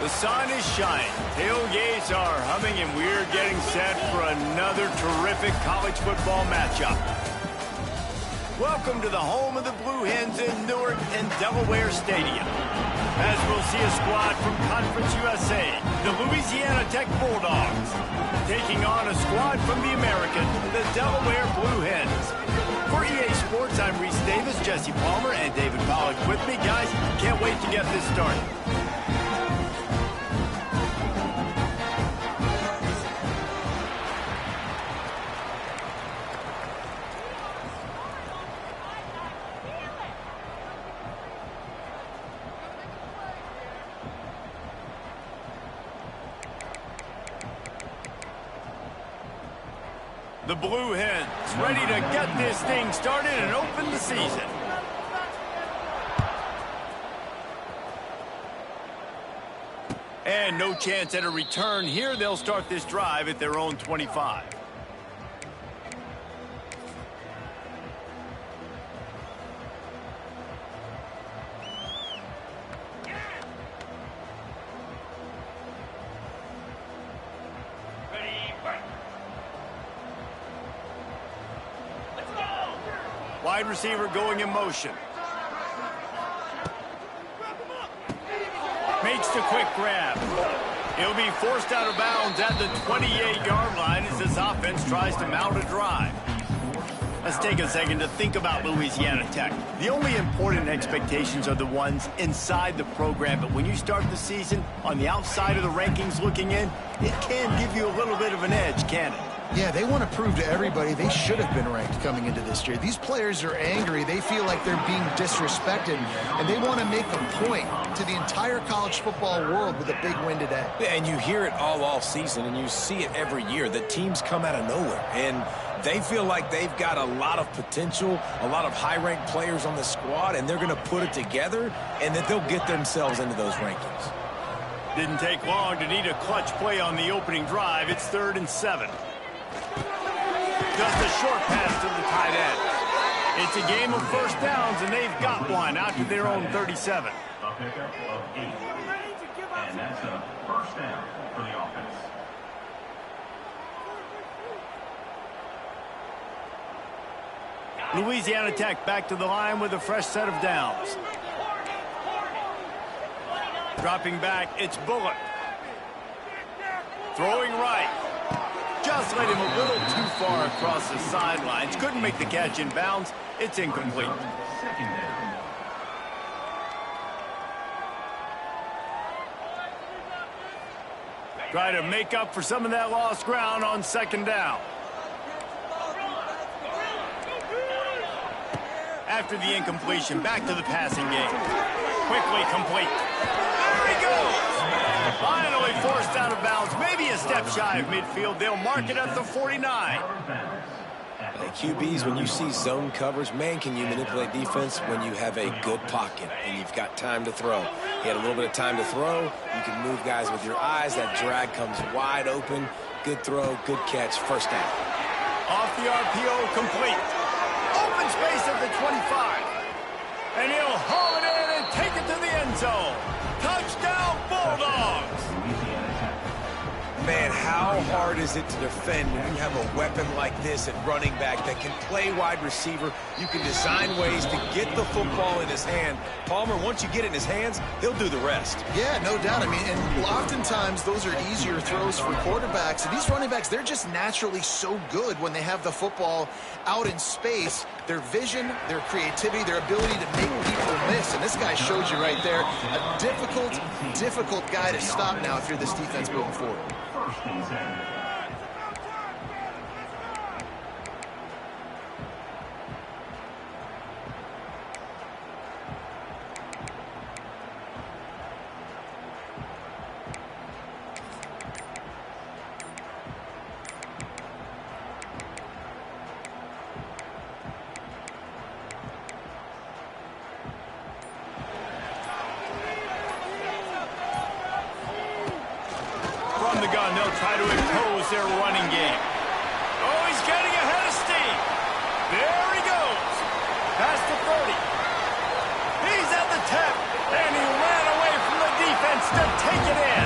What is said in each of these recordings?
The sun is shining, tailgates are humming, and we're getting set for another terrific college football matchup. Welcome to the home of the Blue Hens in Newark and Delaware Stadium. As we'll see a squad from Conference USA, the Louisiana Tech Bulldogs, taking on a squad from the American, the Delaware Blue Hens. For EA Sports, I'm Reese Davis, Jesse Palmer, and David Pollock with me. Guys, can't wait to get this started. The Blue Hens ready to get this thing started and open the season. And no chance at a return here. They'll start this drive at their own 25. Wide receiver going in motion. Makes the quick grab. He'll be forced out of bounds at the 28-yard line as this offense tries to mount a drive. Let's take a second to think about Louisiana Tech. The only important expectations are the ones inside the program, but when you start the season on the outside of the rankings looking in, it can give you a little bit of an edge, can it? Yeah, they want to prove to everybody they should have been ranked coming into this year. These players are angry. They feel like they're being disrespected, and they want to make a point to the entire college football world with a big win today. And you hear it all off season, and you see it every year. The teams come out of nowhere, and they feel like they've got a lot of potential, a lot of high-ranked players on the squad, and they're going to put it together, and that they'll get themselves into those rankings. Didn't take long to need a clutch play on the opening drive. It's 3rd and 7. Just a short pass to the tight end. It's a game of first downs, and they've got one out to their own 37. A pickup of 8. And that's a first down for the offense. Louisiana Tech back to the line with a fresh set of downs. Dropping back, it's Bullock. Throwing right. Just led him a little too far across the sidelines. Couldn't make the catch in bounds. It's incomplete. Second down. Try to make up for some of that lost ground on 2nd down. After the incompletion, back to the passing game. Quickly complete. There he goes! Finally forced out of bounds. Maybe a step shy of midfield. They'll mark it at the 49. The QBs, when you see zone coverage, man, can you manipulate defense when you have a good pocket and you've got time to throw. He had a little bit of time to throw. You can move guys with your eyes. That drag comes wide open. Good throw, good catch, first down. Off the RPO, complete. Open space at the 25. And he'll haul it in and take it to the end zone. Touchdown, Bulldogs! Man, how hard is it to defend when you have a weapon like this at running back that can play wide receiver? You can design ways to get the football in his hand. Palmer, once you get it in his hands, he'll do the rest. Yeah, no doubt. I mean, and oftentimes those are easier throws for quarterbacks. And these running backs, they're just naturally so good when they have the football out in space. Their vision, their creativity, their ability to make people miss. And this guy shows you right there, a difficult guy to stop now if you're this defense moving forward. First and 10. From the gun, they'll try to impose their running game. Oh, he's getting ahead of steam. There he goes. Past the 30. He's at the 10. And he ran away from the defense to take it in.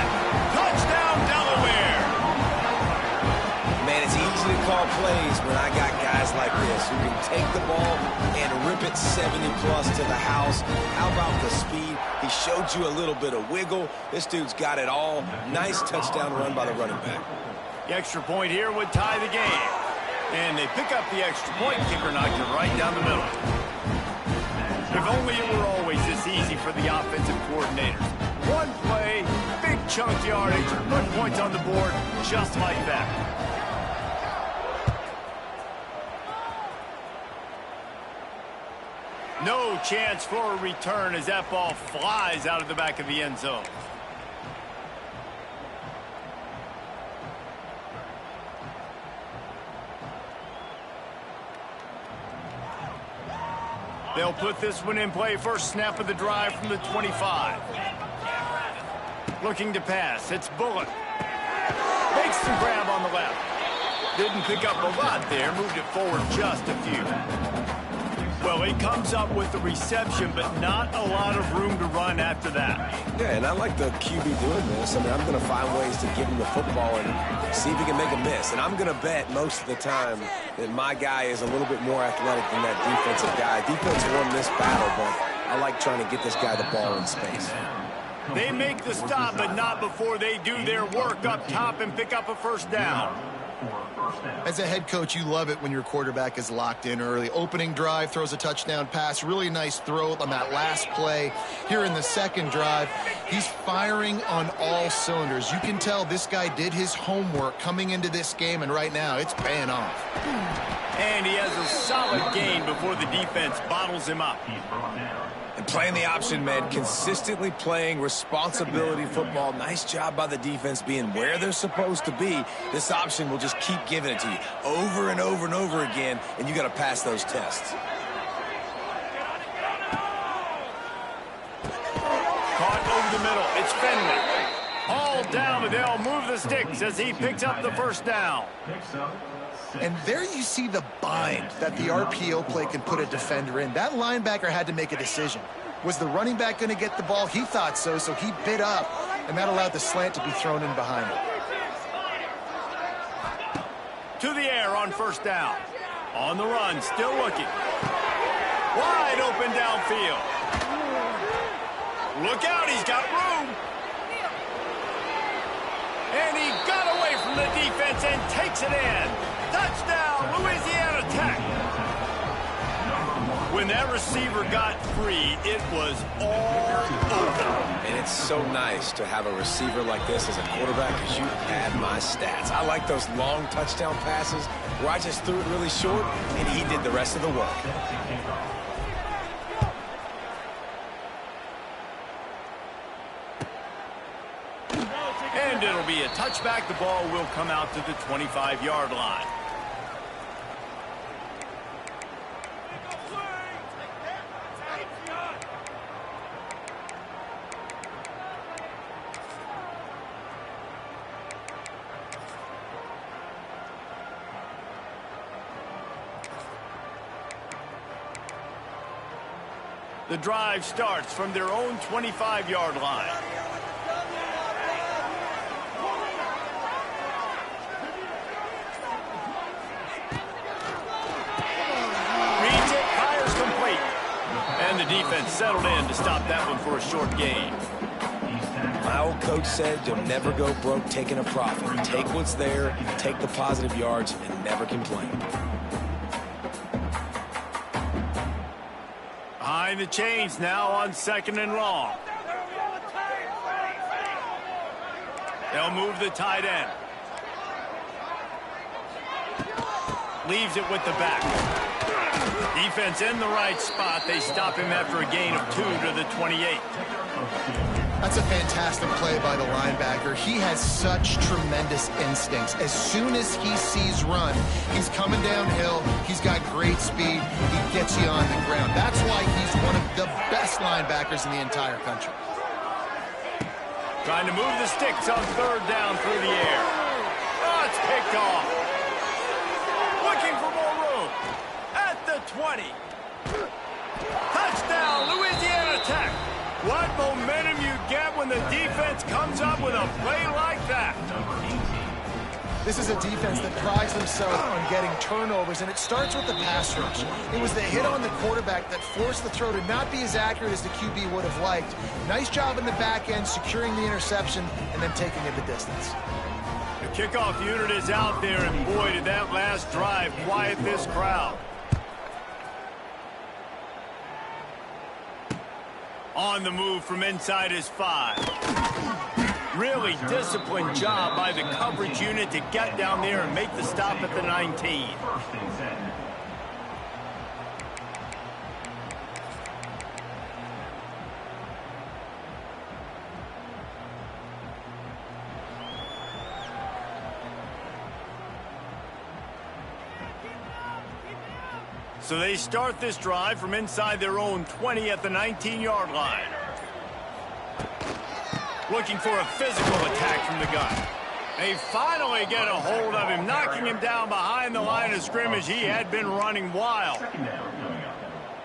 call plays when I got guys like this who can take the ball and rip it 70-plus to the house. How about the speed? He showed you a little bit of wiggle. This dude's got it all. Nice touchdown run by the running back. The extra point here would tie the game. And they pick up the extra point. Kicker knocked it right down the middle. If only it were always this easy for the offensive coordinators. One play, big chunk yardage, put points on the board just like that. No chance for a return as that ball flies out of the back of the end zone. They'll put this one in play. First snap of the drive from the 25. Looking to pass. It's Bullock. Makes the grab on the left. Didn't pick up a lot there. Moved it forward just a few. Well, he comes up with the reception, but not a lot of room to run after that. Yeah, and I like the QB doing this. I mean, I'm going to find ways to give him the football and see if he can make a miss. And I'm going to bet most of the time that my guy is a little bit more athletic than that defensive guy. Defense won this battle, but I like trying to get this guy the ball in space. They make the stop, but not before they do their work up top and pick up a first down. As a head coach, you love it when your quarterback is locked in early. Opening drive, throws a touchdown pass. Really nice throw on that last play. Here in the second drive, he's firing on all cylinders. You can tell this guy did his homework coming into this game, and right now it's paying off. And he has a solid gain before the defense bottles him up. And playing the option, man, consistently playing responsibility football. Nice job by the defense being where they're supposed to be. This option will just keep giving it to you over and over and over again, and you got to pass those tests. Caught over the middle. It's Fenwick. All down, but they'll move the sticks as he picks up the first down. And there you see the bind that the RPO play can put a defender in. That linebacker had to make a decision. Was the running back going to get the ball? He thought so, so he bit up, and that allowed the slant to be thrown in behind him. To the air on first down. On the run, still looking. Wide open downfield. Look out, he's got room. And he got away from the defense and takes it in. Touchdown, Louisiana Tech. When that receiver got free, it was all over. And it's so nice to have a receiver like this as a quarterback because you had my stats. I like those long touchdown passes where I just threw it really short and he did the rest of the work. And it'll be a touchback. The ball will come out to the 25-yard line. The drive starts from their own 25-yard line. Reads it, fires complete. And the defense settled in to stop that one for a short gain. My old coach said you'll never go broke taking a profit. Take what's there, take the positive yards, and never complain. Behind the chains now on second and long. They'll move the tight end. Leaves it with the back. Defense in the right spot. They stop him after a gain of 2 to the 28. That's a fantastic play by the linebacker. He has such tremendous instincts. As soon as he sees run, he's coming downhill. He's got great speed. He gets you on the ground. That's why he's one of the best linebackers in the entire country. Trying to move the sticks on third down through the air. Oh, it's picked off. Looking for more room. At the 20. Touchdown, Louisiana Tech. What momentum you get when the defense comes up with a play like that. This is a defense that prides themselves on getting turnovers, and it starts with the pass rush. It was the hit on the quarterback that forced the throw to not be as accurate as the QB would have liked. Nice job in the back end, securing the interception, and then taking it the distance. The kickoff unit is out there, and boy, did that last drive quiet this crowd. On the move from inside his 5. Really disciplined job by the coverage unit to get down there and make the stop at the 19. So they start this drive from inside their own 20 at the 19-yard line. Looking for a physical attack from the gun. They finally get a hold of him, knocking him down behind the line of scrimmage. He had been running wild.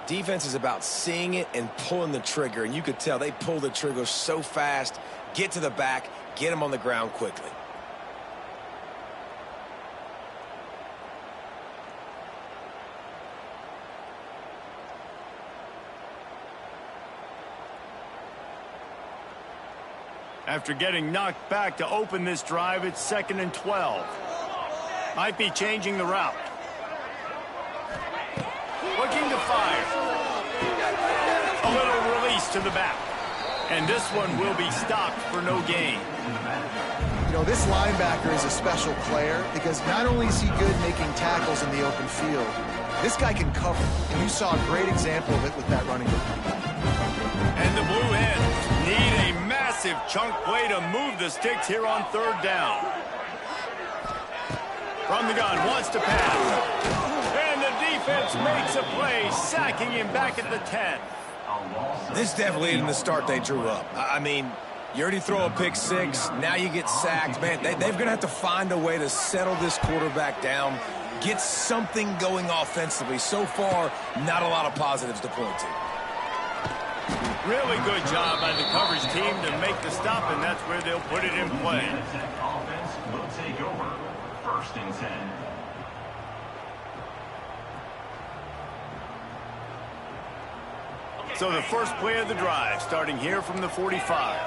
Defense is about seeing it and pulling the trigger, and you could tell they pull the trigger so fast, get to the back, get him on the ground quickly. After getting knocked back to open this drive, it's 2nd and 12. Might be changing the route. Looking to fire. A little release to the back. And this one will be stopped for no gain. You know, this linebacker is a special player because not only is he good making tackles in the open field, this guy can cover. And you saw a great example of it with that running back. And the Blue Hens need a massive chunk play to move the sticks here on 3rd down. From the gun, wants to pass. And the defense makes a play, sacking him back at the 10. This definitely isn't the start they drew up. I mean, you already throw a pick 6, now you get sacked. Man, they're going to have to find a way to settle this quarterback down, get something going offensively. So far, not a lot of positives to point to. Really good job by the coverage team to make the stop, and that's where they'll put it in play. Offense will take over. 1st and 10. So the first play of the drive, starting here from the 45.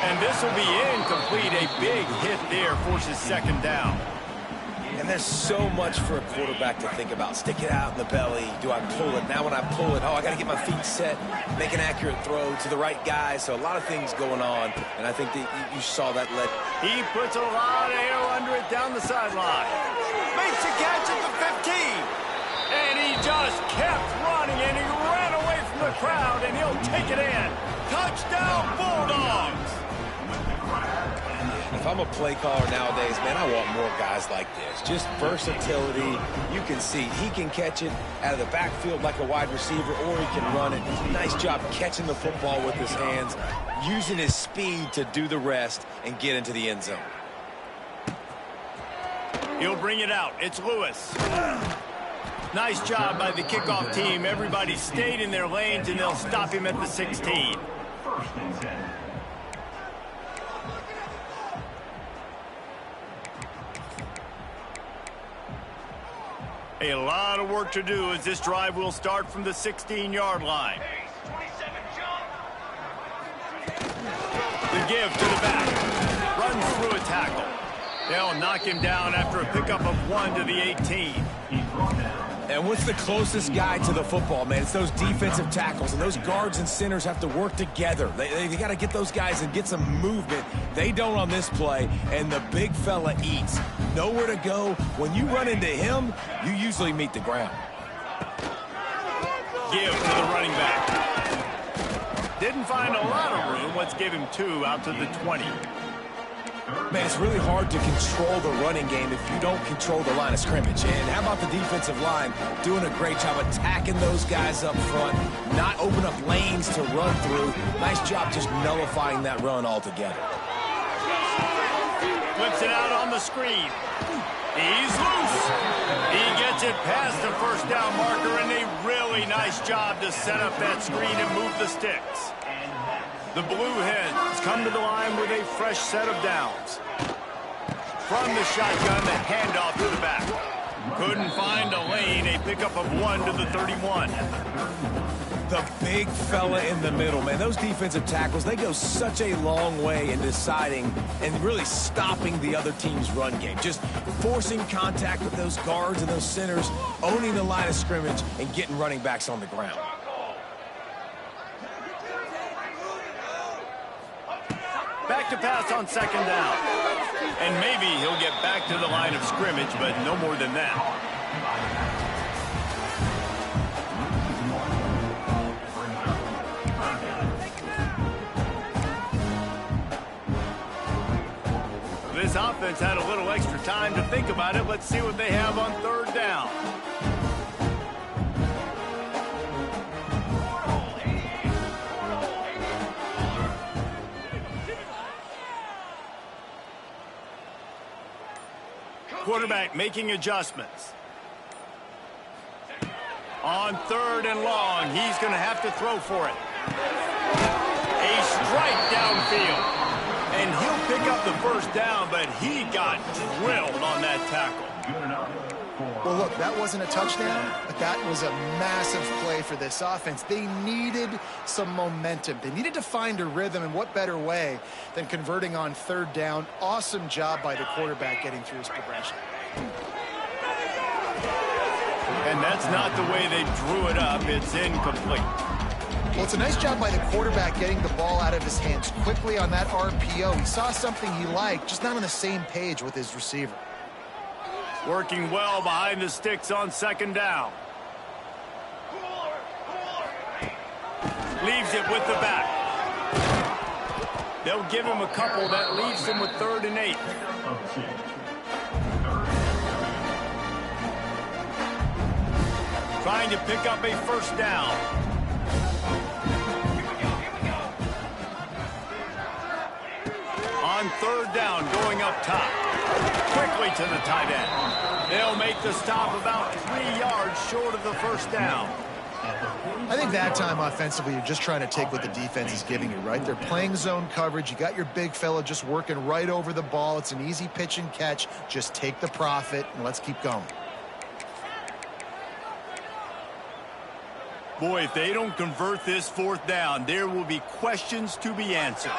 And this will be incomplete. A big hit there forces 2nd down. And there's so much for a quarterback to think about. Stick it out in the belly. Do I pull it? Now when I pull it, I got to get my feet set, make an accurate throw to the right guy. So a lot of things going on, and I think that you saw that led. He puts a lot of air under it down the sideline. Makes a catch at the 15. And he just kept running, and he ran away from the crowd, and he'll take it in. Touchdown, Bulldogs! If I'm a play caller nowadays, man, I want more guys like this. Just versatility. You can see he can catch it out of the backfield like a wide receiver, or he can run it. Nice job catching the football with his hands, using his speed to do the rest and get into the end zone. He'll bring it out. It's Lewis. Nice job by the kickoff team. Everybody stayed in their lanes, and they'll stop him at the 16. 1st and 10. A lot of work to do as this drive will start from the 16-yard line. The give to the back. Runs through a tackle. They'll knock him down after a pickup of 1 to the 18. And what's the closest guy to the football, man? It's those defensive tackles, and those guards and centers have to work together. They got to get those guys and get some movement. They don't on this play, and the big fella eats. Nowhere to go. When you run into him, you usually meet the ground. Give to the running back. Didn't find a lot of room. Let's give him 2 out to the 20. Man, it's really hard to control the running game if you don't control the line of scrimmage. And how about the defensive line doing a great job attacking those guys up front, not open up lanes to run through. Nice job just nullifying that run altogether. Flips it out on the screen. He's loose. He gets it past the 1st down marker, and a really nice job to set up that screen and move the sticks. The Blue Hens come to the line with a fresh set of downs. From the shotgun, the handoff to the back. Couldn't find a lane, a pickup of 1 to the 31. The big fella in the middle, man. Those defensive tackles, they go such a long way in deciding and really stopping the other team's run game. Just forcing contact with those guards and those centers, owning the line of scrimmage, and getting running backs on the ground. Back to pass on second down. And maybe he'll get back to the line of scrimmage, but no more than that. This offense had a little extra time to think about it. Let's see what they have on third down. Quarterback making adjustments. On third and long, he's going to have to throw for it. A strike downfield. And he'll pick up the first down, but he got drilled on that tackle. Well, look, that wasn't a touchdown, but that was a massive play for this offense. They needed some momentum. They needed to find a rhythm, and what better way than converting on third down. Awesome job by the quarterback getting through his progression. And that's not the way they drew it up. It's incomplete. Well, it's a nice job by the quarterback getting the ball out of his hands quickly on that RPO. He saw something he liked, just not on the same page with his receiver. Working well behind the sticks on second down. Leaves it with the back. They'll give him a couple. That leaves him with 3rd and 8. Trying to pick up a first down. On third down, going up top. Quickly to the tight end. They'll make the stop about 3 yards short of the first down. I think that time offensively, you're just trying to take what the defense is giving you, right? They're playing zone coverage. You got your big fella just working right over the ball. It's an easy pitch and catch. Just take the profit, and let's keep going. Boy, if they don't convert this 4th down, there will be questions to be answered.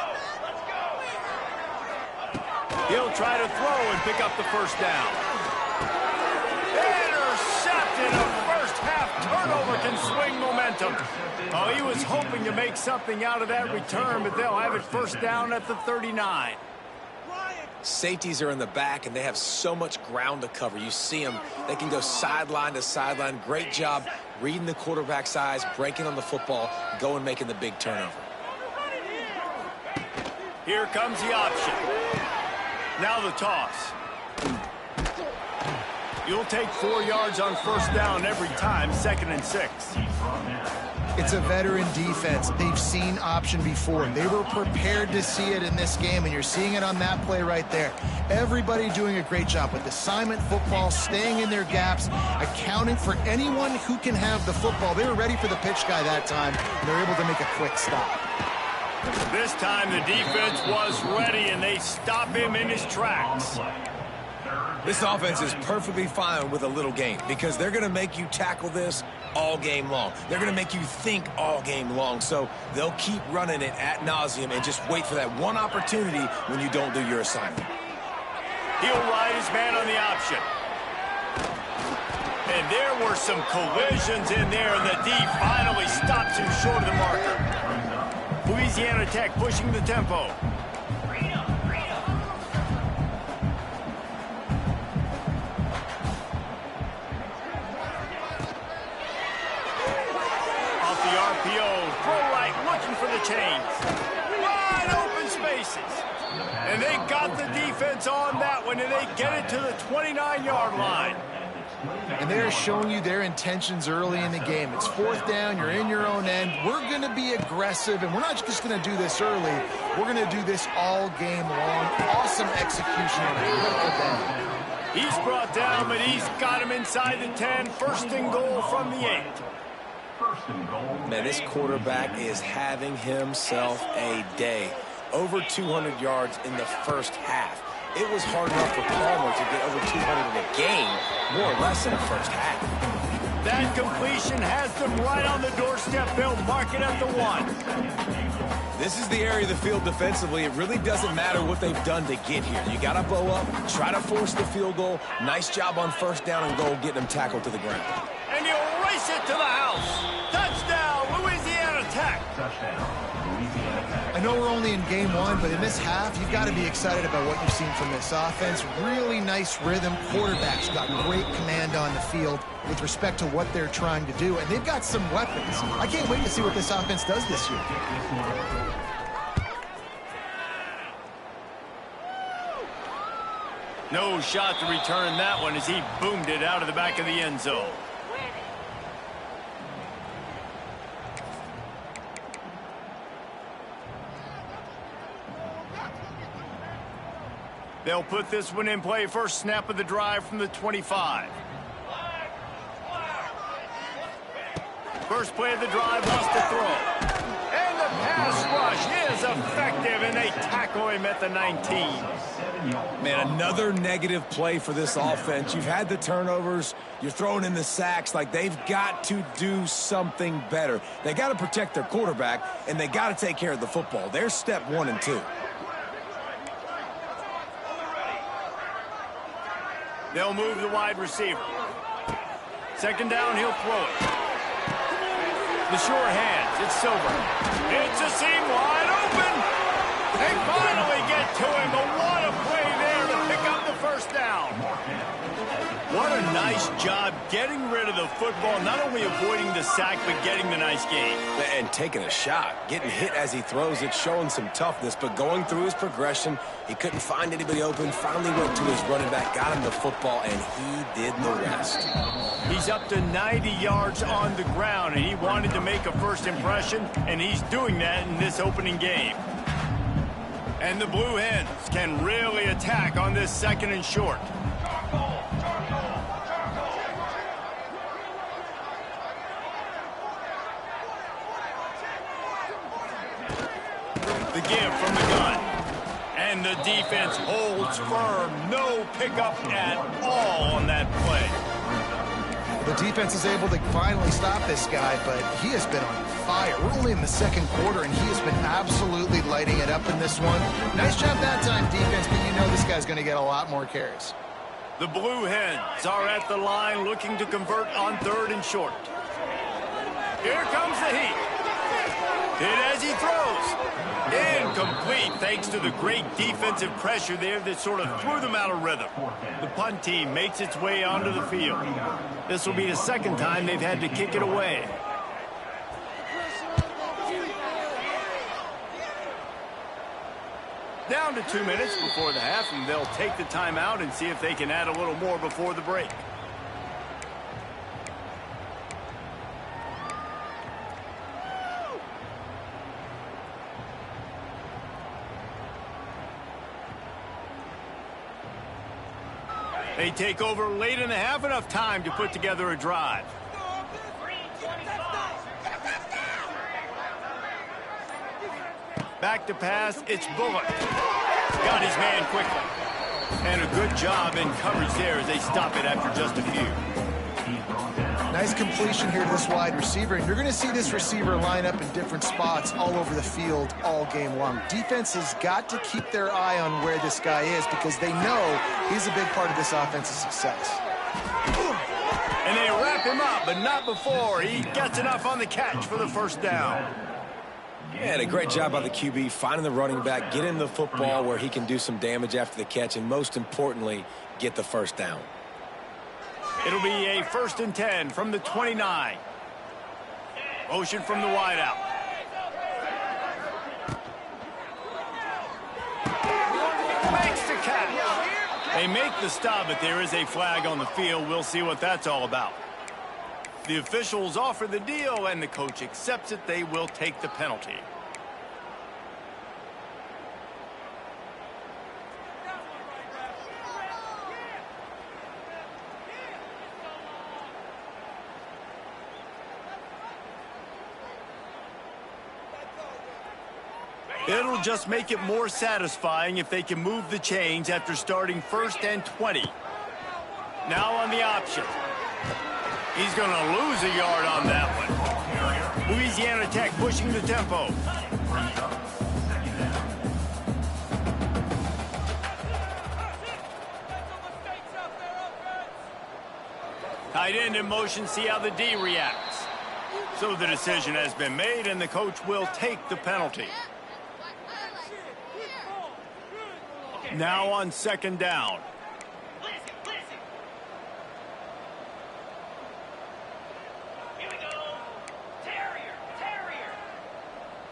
He'll try to throw and pick up the first down. Intercepted. A first-half turnover can swing momentum. Oh, he was hoping to make something out of that return, but they'll have it first down at the 39. Safeties are in the back, and they have so much ground to cover. You see them. They can go sideline to sideline. Great job reading the quarterback's eyes, breaking on the football, going making the big turnover. Here comes the option. Now the toss. You'll take 4 yards on first down every time, 2nd and 6. It's a veteran defense. They've seen option before. They were prepared to see it in this game, and you're seeing it on that play right there. Everybody doing a great job with assignment football, staying in their gaps, accounting for anyone who can have the football. They were ready for the pitch guy that time, and they're able to make a quick stop. This time the defense was ready, and they stop him in his tracks. This offense is perfectly fine with a little game because they're going to make you tackle this all game long. They're going to make you think all game long. So they'll keep running it ad nauseum and just wait for that one opportunity when you don't do your assignment. He'll ride his man on the option. And there were some collisions in there, and the D finally stopped him short of the marker. Louisiana Tech pushing the tempo. Off the RPO, throw right, looking for the chains. Wide open spaces. And they got the defense on that one, and they get it to the 29-yard line. And they're showing you their intentions early in the game. It's 4th down. You're in your own end. We're going to be aggressive, and we're not just going to do this early. We're going to do this all game long. Awesome execution on a critical down. He's brought down, but he's got him inside the 10. 1st and goal from the 8. First and goal. Man, this quarterback is having himself a day. Over 200 yards in the first half. It was hard enough for Palmer to get over 200 in a game, more or less in the first half. That completion has them right on the doorstep. They'll mark it at the 1. This is the area of the field defensively. It really doesn't matter what they've done to get here. You got to bow up, try to force the field goal. Nice job on first down and goal, getting them tackled to the ground. And he'll race it to the house. Touchdown, Louisiana Tech. Touchdown, Louisiana Tech. I know we're only in game 1, but in this half, you've got to be excited about what you've seen from this offense. Really nice rhythm. Quarterback's got great command on the field with respect to what they're trying to do, and they've got some weapons. I can't wait to see what this offense does this year. No shot to return that one as he boomed it out of the back of the end zone. They'll put this one in play. First snap of the drive from the 25. First play of the drive, wants to throw. And the pass rush is effective, and they tackle him at the 19. Man, another negative play for this offense. You've had the turnovers. You're throwing in the sacks. Like, they've got to do something better. They got to protect their quarterback, and they got to take care of the football. There's step 1 and 2. They'll move the wide receiver. Second down, he'll throw it. The short hands, it's Silver. It's a seam wide open. They finally get to him, but what a play there to pick up the first down. What a nice job getting rid of the football, not only avoiding the sack, but getting the nice gain. And taking a shot, getting hit as he throws it, showing some toughness, but going through his progression, he couldn't find anybody open, finally went to his running back, got him the football, and he did the rest. He's up to 90 yards on the ground, and he wanted to make a first impression, and he's doing that in this opening game. And the Blue Hens can really attack on this second and short. The give from the gun. And the defense holds firm. No pickup at all on that play. The defense is able to finally stop this guy, but he has been on fire. We're only in the second quarter, and he has been absolutely lighting it up in this one. Nice job that time, defense, but you know this guy's going to get a lot more carries. The Blue Hens are at the line looking to convert on third and short. Here comes the heat. Hit as he throws. Incomplete thanks to the great defensive pressure there that sort of threw them out of rhythm. The punt team makes its way onto the field. This will be the second time they've had to kick it away. Down to 2 minutes before the half, and they'll take the timeout and see if they can add a little more before the break. They take over late in the half, enough time to put together a drive. Back to pass, it's Bullock. Got his man quickly. And a good job in coverage there as they stop it after just a few. Nice completion here to this wide receiver, and you're going to see this receiver line up in different spots all over the field all game long. Defense has got to keep their eye on where this guy is because they know he's a big part of this offense's success. And they wrap him up, but not before he gets enough on the catch for the first down. And a great job by the QB finding the running back, getting the football where he can do some damage after the catch, and most importantly, get the first down. It'll be a 1st and 10 from the 29. Motion from the wideout. Makes the catch. They make the stop, but there is a flag on the field. We'll see what that's all about. The officials offer the deal, and the coach accepts it. They will take the penalty. It'll just make it more satisfying if they can move the chains after starting 1st and 20. Now on the option. He's going to lose a yard on that one. Louisiana Tech pushing the tempo. Tight end in motion, see how the D reacts. So the decision has been made, and the coach will take the penalty. Now on 2nd down.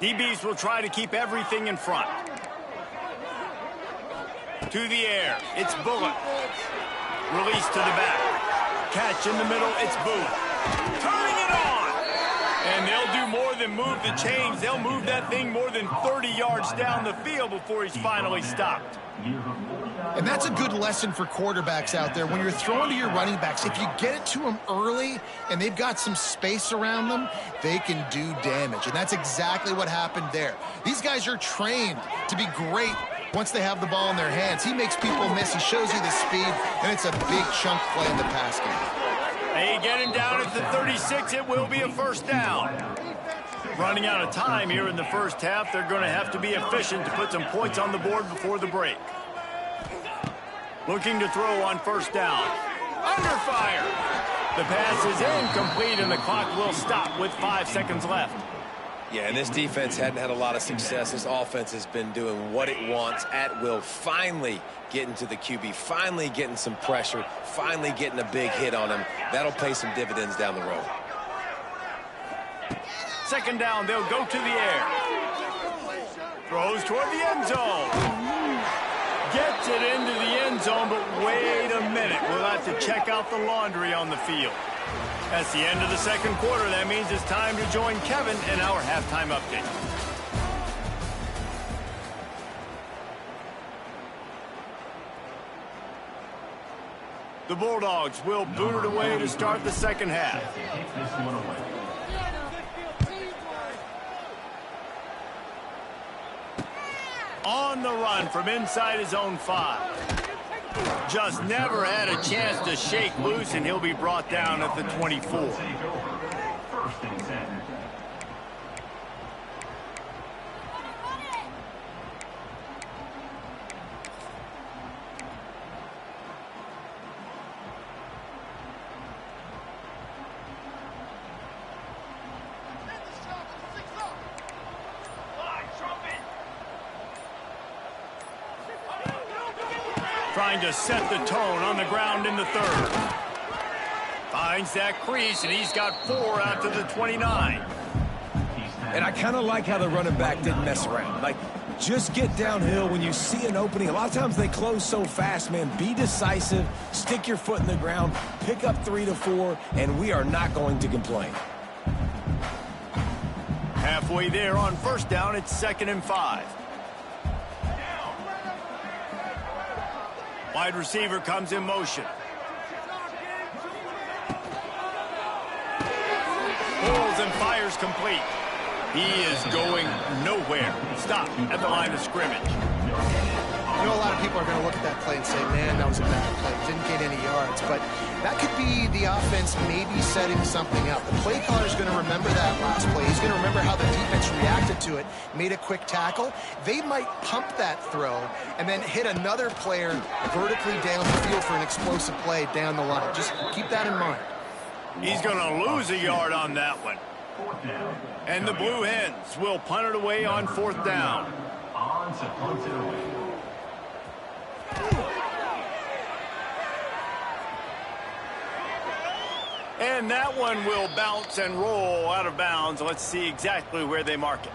DBs will try to keep everything in front. To the air, it's Bullock. Release to the back. Catch in the middle, it's Booth. Turning it on! And they'll do more than move the chains. They'll move that thing more than 30 yards down the field before he's finally stopped. And that's a good lesson for quarterbacks out there. When you're throwing to your running backs, if you get it to them early and they've got some space around them, they can do damage. And that's exactly what happened there. These guys are trained to be great once they have the ball in their hands. He makes people miss. He shows you the speed, and it's a big chunk play in the pass game. They get him down at the 36. It will be a 1st down. Running out of time here in the 1st half. They're going to have to be efficient to put some points on the board before the break. Looking to throw on 1st down. Under fire. The pass is incomplete, and the clock will stop with 5 seconds left. Yeah, and this defense hadn't had a lot of success. This offense has been doing what it wants at will. Finally getting to the QB, finally getting some pressure, finally getting a big hit on him. That'll pay some dividends down the road. 2nd down, they'll go to the air. Throws toward the end zone. Gets it into the end zone, but wait a minute. We'll have to check out the laundry on the field. That's the end of the 2nd quarter. That means it's time to join Kevin in our halftime update. The Bulldogs will boot it away to start the 2nd half. On the run from inside his own 5. Just never had a chance to shake loose, and he'll be brought down at the 24. 1st and 10. Trying to set the tone on the ground in the 3rd. Finds that crease, and he's got 4 out to the 29. And I kind of like how the running back didn't mess around. Like, just get downhill when you see an opening. A lot of times they close so fast, man. Be decisive, stick your foot in the ground, pick up 3 to 4, and we are not going to complain. Halfway there on 1st down, it's 2nd and 5. Wide receiver comes in motion. Pulls and fires complete. He is going nowhere. Stop at the line of scrimmage. You know, a lot of people are going to look at that play and say, man, that was a bad play. Didn't get any yards. But that could be the offense maybe setting something up. The play caller is going to remember that last play. He's going to remember how the defense reacted to it, made a quick tackle. They might pump that throw and then hit another player vertically down the field for an explosive play down the line. Just keep that in mind. He's going to lose a yard on that one. And the Blue Hens will punt it away on 4th down. On to punt it away. And that one will bounce and roll out of bounds. Let's see exactly where they mark it.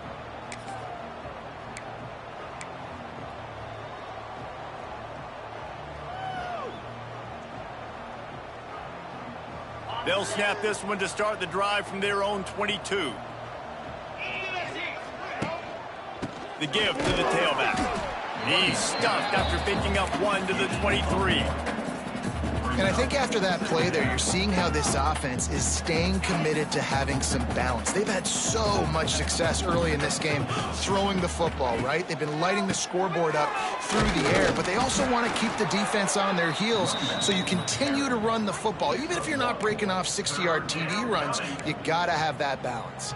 They'll snap this one to start the drive from their own 22. The give to the tailback. He's stuffed after picking up 1 to the 23. And I think after that play there, you're seeing how this offense is staying committed to having some balance. They've had so much success early in this game throwing the football, right? They've been lighting the scoreboard up through the air, but they also want to keep the defense on their heels, so you continue to run the football. Even if you're not breaking off 60-yard TD runs, you got to have that balance.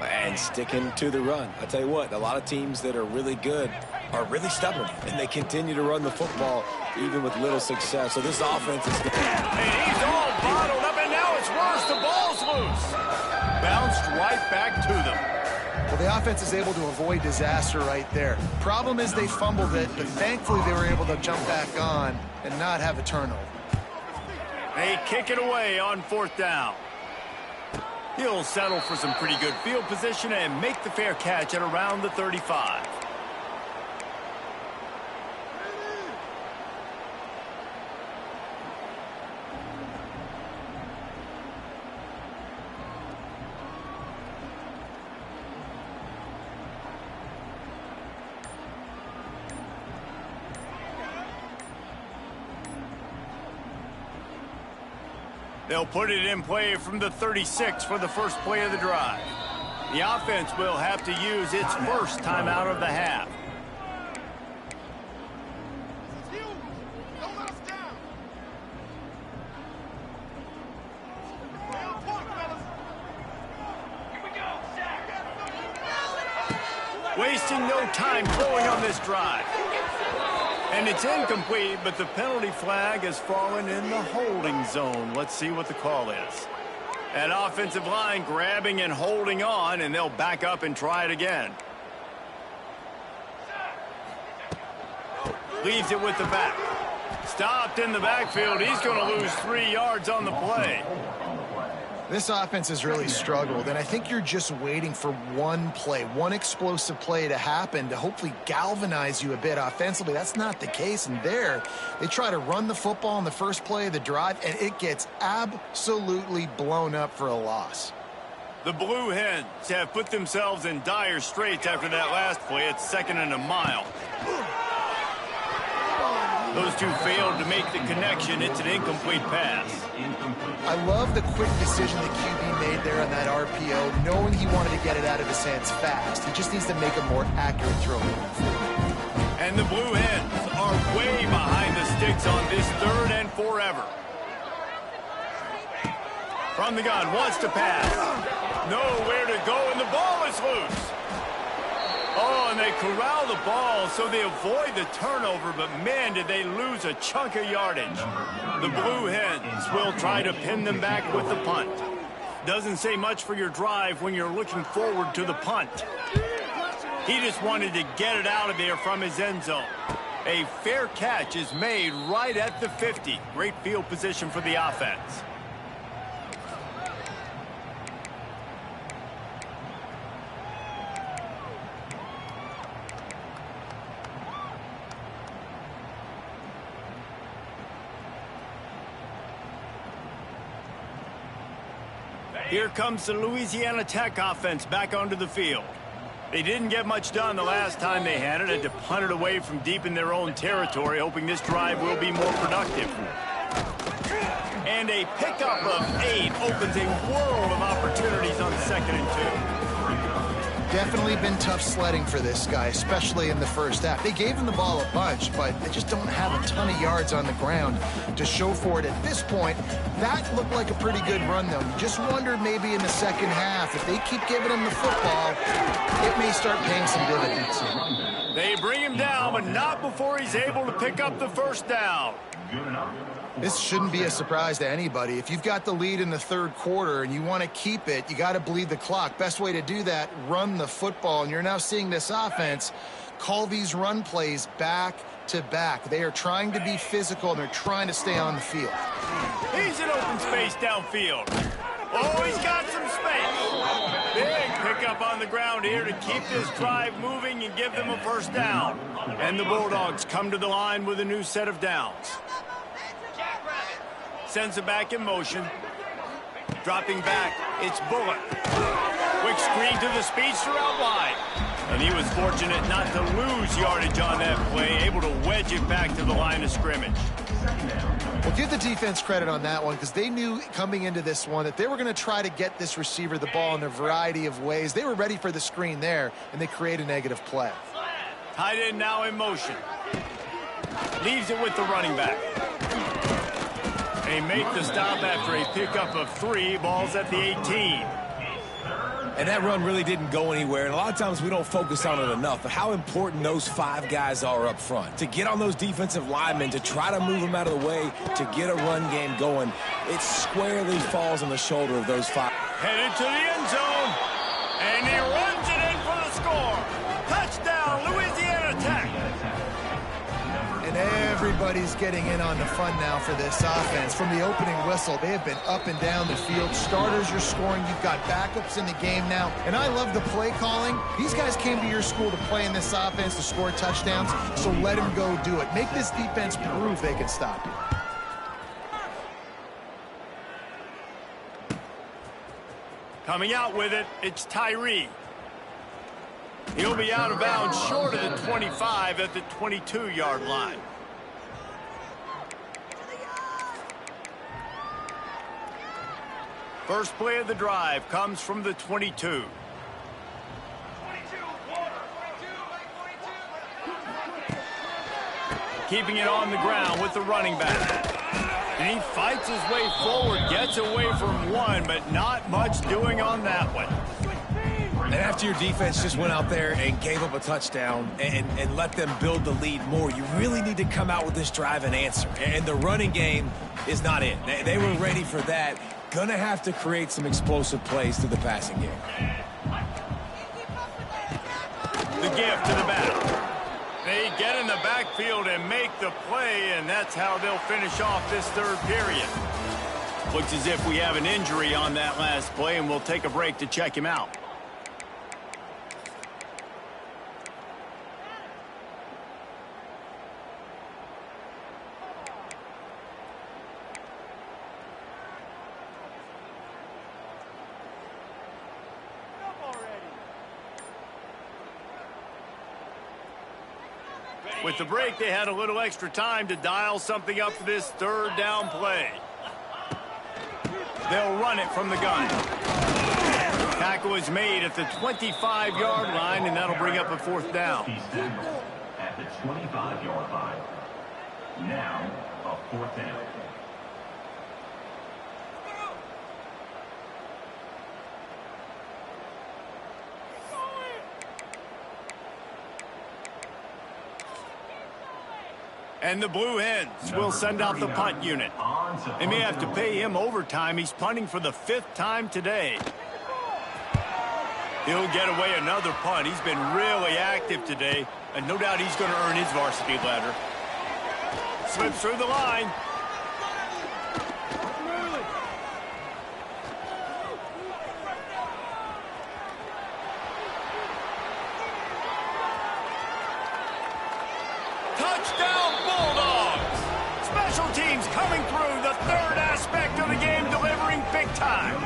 And sticking to the run. I tell you what, a lot of teams that are really good are really stubborn, and they continue to run the football even with little success. So this offense is... And he's all bottled up, and now it's worse. The ball's loose. Bounced right back to them. Well, the offense is able to avoid disaster right there. Problem is they fumbled it, but thankfully they were able to jump back on and not have a turnover. They kick it away on 4th down. He'll settle for some pretty good field position and make the fair catch at around the 35. They'll put it in play from the 36 for the first play of the drive. The offense will have to use its first timeout of the half. Wasting no time throwing on this drive. And it's incomplete, but the penalty flag has fallen in the holding zone. Let's see what the call is. That offensive line grabbing and holding on, and they'll back up and try it again. Leaves it with the back. Stopped in the backfield. He's going to lose 3 yards on the play. This offense has really struggled, and I think you're just waiting for one play, one explosive play to happen to hopefully galvanize you a bit offensively. That's not the case, and there they try to run the football in the first play of the drive, and it gets absolutely blown up for a loss. The Blue Hens have put themselves in dire straits after that last play. It's 2nd and a mile. Those two failed to make the connection. It's an incomplete pass. I love the quick decision the QB made there on that RPO, knowing he wanted to get it out of his hands fast. He just needs to make a more accurate throw. And the Blue Hens are way behind the sticks on this 3rd and forever. From the gun, wants to pass. Nowhere to go, and the ball is loose. Oh, and they corral the ball, so they avoid the turnover, but man, did they lose a chunk of yardage. The Blue Hens will try to pin them back with the punt. Doesn't say much for your drive when you're looking forward to the punt. He just wanted to get it out of there from his end zone. A fair catch is made right at the 50. Great field position for the offense. Here comes the Louisiana Tech offense back onto the field. They didn't get much done the last time they had it. Had to punt it away from deep in their own territory, hoping this drive will be more productive. And a pickup of 8 opens a world of opportunities on 2nd and 2. Definitely been tough sledding for this guy, especially in the first half. They gave him the ball a bunch, but they just don't have a ton of yards on the ground to show for it at this point. That looked like a pretty good run, though. You just wonder maybe in the second half, if they keep giving him the football, it may start paying some dividends. They bring him down, but not before he's able to pick up the first down. This shouldn't be a surprise to anybody. If you've got the lead in the 3rd quarter and you want to keep it, you got to bleed the clock. Best way to do that, run the football. And you're now seeing this offense call these run plays back to back. They are trying to be physical, and they're trying to stay on the field. He's in open space downfield. Oh, he's got some space. Big pickup on the ground here to keep this drive moving and give them a first down. And the Bulldogs come to the line with a new set of downs. Sends it back in motion. Dropping back, it's Bullock. Quick screen to the speedster out wide. And he was fortunate not to lose yardage on that play, able to wedge it back to the line of scrimmage. Second down. Well, give the defense credit on that one because they knew coming into this one that they were going to try to get this receiver the ball in a variety of ways. They were ready for the screen there, and they create a negative play. Tight end now in motion. Leaves it with the running back. They make the stop after a pickup of 3. Ball's at the 18. And that run really didn't go anywhere, and a lot of times we don't focus on it enough, but how important those 5 guys are up front. To get on those defensive linemen, to try to move them out of the way, to get a run game going, it squarely falls on the shoulder of those 5. Headed to the end zone, and he runs it in for the score. Touchdown, Louisiana Tech. And everybody's getting in on the fun now for this offense. From the opening whistle, they have been up and down the field. Starters are scoring. You've got backups in the game now. And I love the play calling. These guys came to your school to play in this offense to score touchdowns, so let them go do it. Make this defense prove they can stop you. Coming out with it, it's Tyree. He'll be out of bounds short of the 25 at the 22-yard line. First play of the drive comes from the 22. Keeping it on the ground with the running back. And he fights his way forward, gets away from one, but not much doing on that one. And after your defense just went out there and gave up a touchdown and let them build the lead more, you really need to come out with this drive and answer. And the running game is not in. They were ready for that. Gonna have to create some explosive plays through the passing game. The give to the back. They get in the backfield and make the play, and that's how they'll finish off this third period. Looks as if we have an injury on that last play, and we'll take a break to check him out. With the break, they had a little extra time to dial something up for this third down play. They'll run it from the gun. Tackle is made at the 25-yard line, and that'll bring up a 4th down. At the 25-yard line. Now, a 4th down. And the Blue Hens will send out the punt unit. They may have to pay him overtime. He's punting for the 5th time today. He'll get away another punt. He's been really active today, and no doubt he's going to earn his varsity letter. Slips through the line. Touchdown, Bulldogs! Special teams coming through, the third aspect of the game, delivering big time.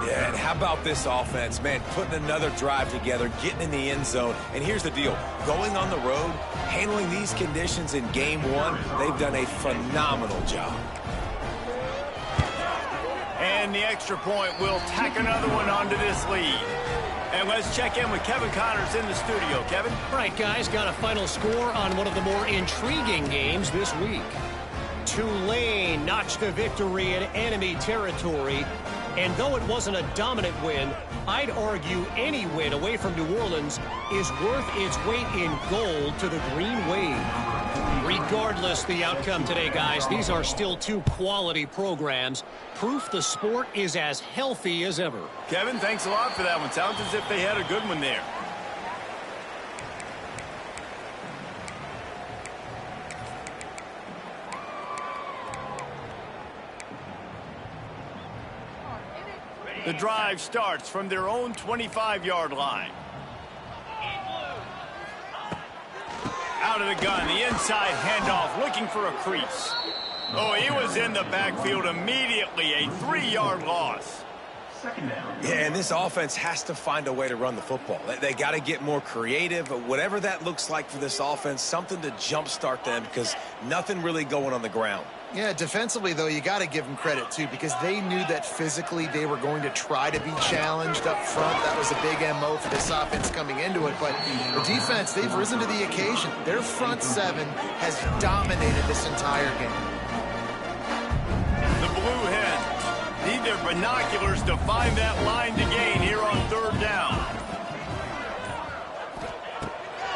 Yeah, and how about this offense, man, putting another drive together, getting in the end zone. And here's the deal, going on the road, handling these conditions in game 1, they've done a phenomenal job. And the extra point will tack another one onto this lead. And let's check in with Kevin Connors in the studio. Kevin? All right, guys, got a final score on one of the more intriguing games this week. Tulane notched a victory in enemy territory. And though it wasn't a dominant win, I'd argue any win away from New Orleans is worth its weight in gold to the Green Wave. Regardless the outcome today, guys, these are still 2 quality programs. Proof the sport is as healthy as ever. Kevin, thanks a lot for that one. Sounds as if they had a good one there. The drive starts from their own 25-yard line. Out of the gun, the inside handoff, looking for a crease. Oh, he was in the backfield immediately, a 3-yard loss. second down. Yeah, and this offense has to find a way to run the football. They got to get more creative, but whatever that looks like for this offense, something to jumpstart them because nothing really going on the ground. Yeah, defensively, though, you got to give them credit, too, because they knew that physically they were going to try to be challenged up front. That was a big MO for this offense coming into it. But the defense, they've risen to the occasion. Their front seven has dominated this entire game. The Blue Hens need their binoculars to find that line to gain here on third down.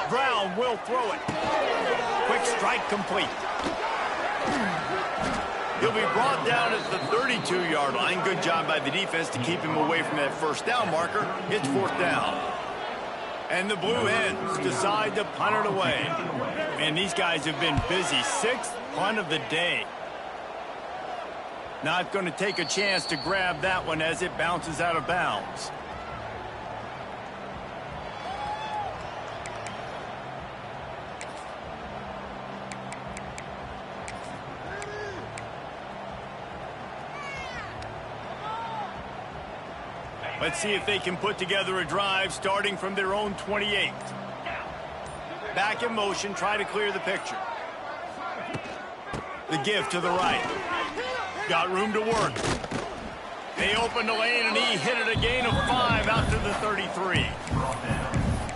Brown will throw it. Quick strike complete. He'll be brought down at the 32-yard line. Good job by the defense to keep him away from that first down marker. It's fourth down. And the Blue Hens decide to punt it away. Man, these guys have been busy. Sixth punt of the day. Not going to take a chance to grab that one as it bounces out of bounds. Let's see if they can put together a drive starting from their own 28. Back in motion, try to clear the picture. The give to the right. Got room to work. They opened the lane, and he hit it a gain of 5 out to the 33.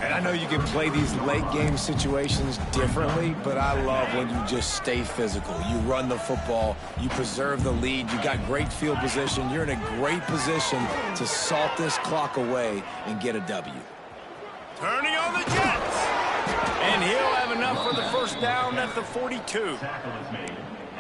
And I know you can play these late game situations differently, but I love when you just stay physical. You run the football, you preserve the lead, you got great field position, you're in a great position to salt this clock away and get a W. Turning on the Jets. And he'll have enough for the first down at the 42.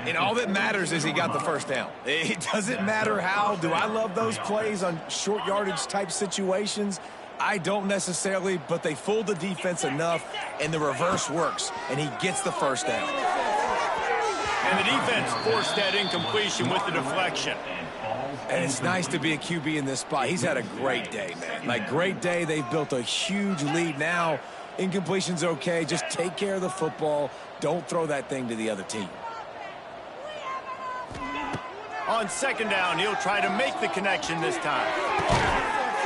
And all that matters is he got the first down. It doesn't matter how. Do I love those plays on short yardage type situations? I don't necessarily, but they fooled the defense enough, and the reverse works, and he gets the first down. And the defense forced that incompletion with the deflection. And it's nice to be a QB in this spot. He's had a great day, man. Like, great day. They've built a huge lead now. Incompletion's okay. Just take care of the football. Don't throw that thing to the other team. On second down, he'll try to make the connection this time.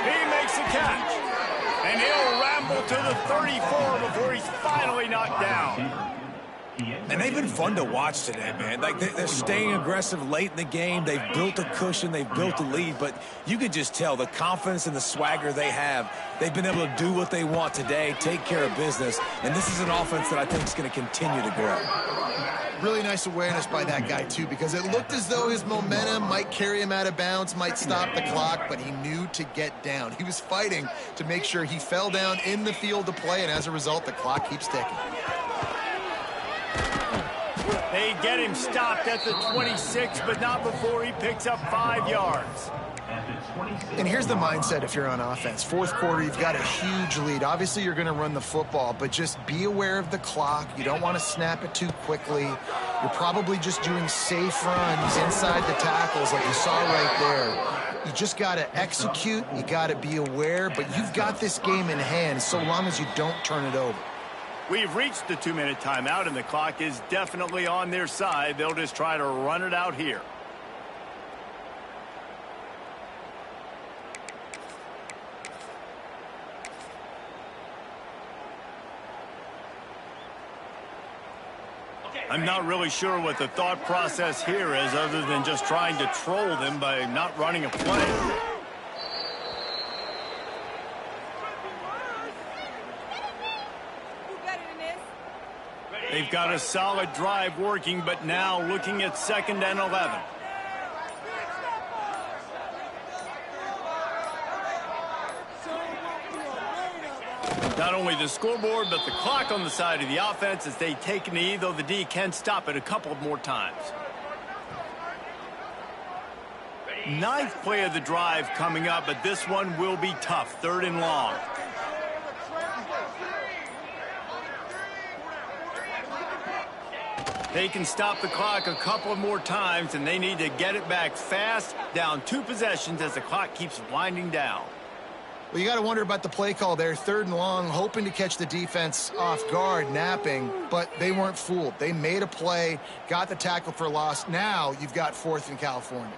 He makes the catch. And he'll ramble to the 34 before he's finally knocked down. And they've been fun to watch today, man. Like, they're staying aggressive late in the game. They've built a cushion. They've built a lead. But you can just tell the confidence and the swagger they have. They've been able to do what they want today, take care of business. And this is an offense that I think is going to continue to grow. Really nice awareness by that guy, too, because it looked as though his momentum might carry him out of bounds, might stop the clock, but he knew to get down. He was fighting to make sure he fell down in the field to play, and as a result, the clock keeps ticking. They get him stopped at the 26, but not before he picks up 5 yards. And here's the mindset if you're on offense. Fourth quarter, you've got a huge lead. Obviously, you're going to run the football, but just be aware of the clock. You don't want to snap it too quickly. You're probably just doing safe runs inside the tackles like you saw right there. You just got to execute. You got to be aware, but you've got this game in hand so long as you don't turn it over. We've reached the 2-minute timeout, and the clock is definitely on their side. They'll just try to run it out here. I'm not really sure what the thought process here is other than just trying to troll them by not running a play. They've got a solid drive working, but now looking at 2nd and 11. Not only the scoreboard, but the clock on the side of the offense as they take a knee, though the D can stop it a couple of more times. 9th play of the drive coming up, but this one will be tough. 3rd and long. They can stop the clock a couple of more times, and they need to get it back fast, down 2 possessions as the clock keeps winding down. Well, you got to wonder about the play call there. 3rd and long, hoping to catch the defense off guard, napping, but they weren't fooled. They made a play, got the tackle for loss. Now you've got 4th in California.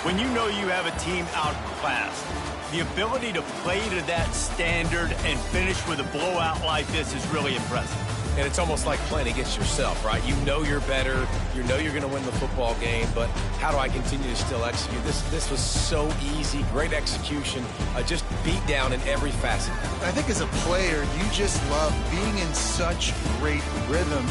When you know you have a team outclassed, the ability to play to that standard and finish with a blowout like this is really impressive. And it's almost like playing against yourself, right? You know you're better. You know you're going to win the football game, but how do I continue to still execute? This was so easy. Great execution. Just beat down in every facet. I think as a player, you just love being in such great rhythm.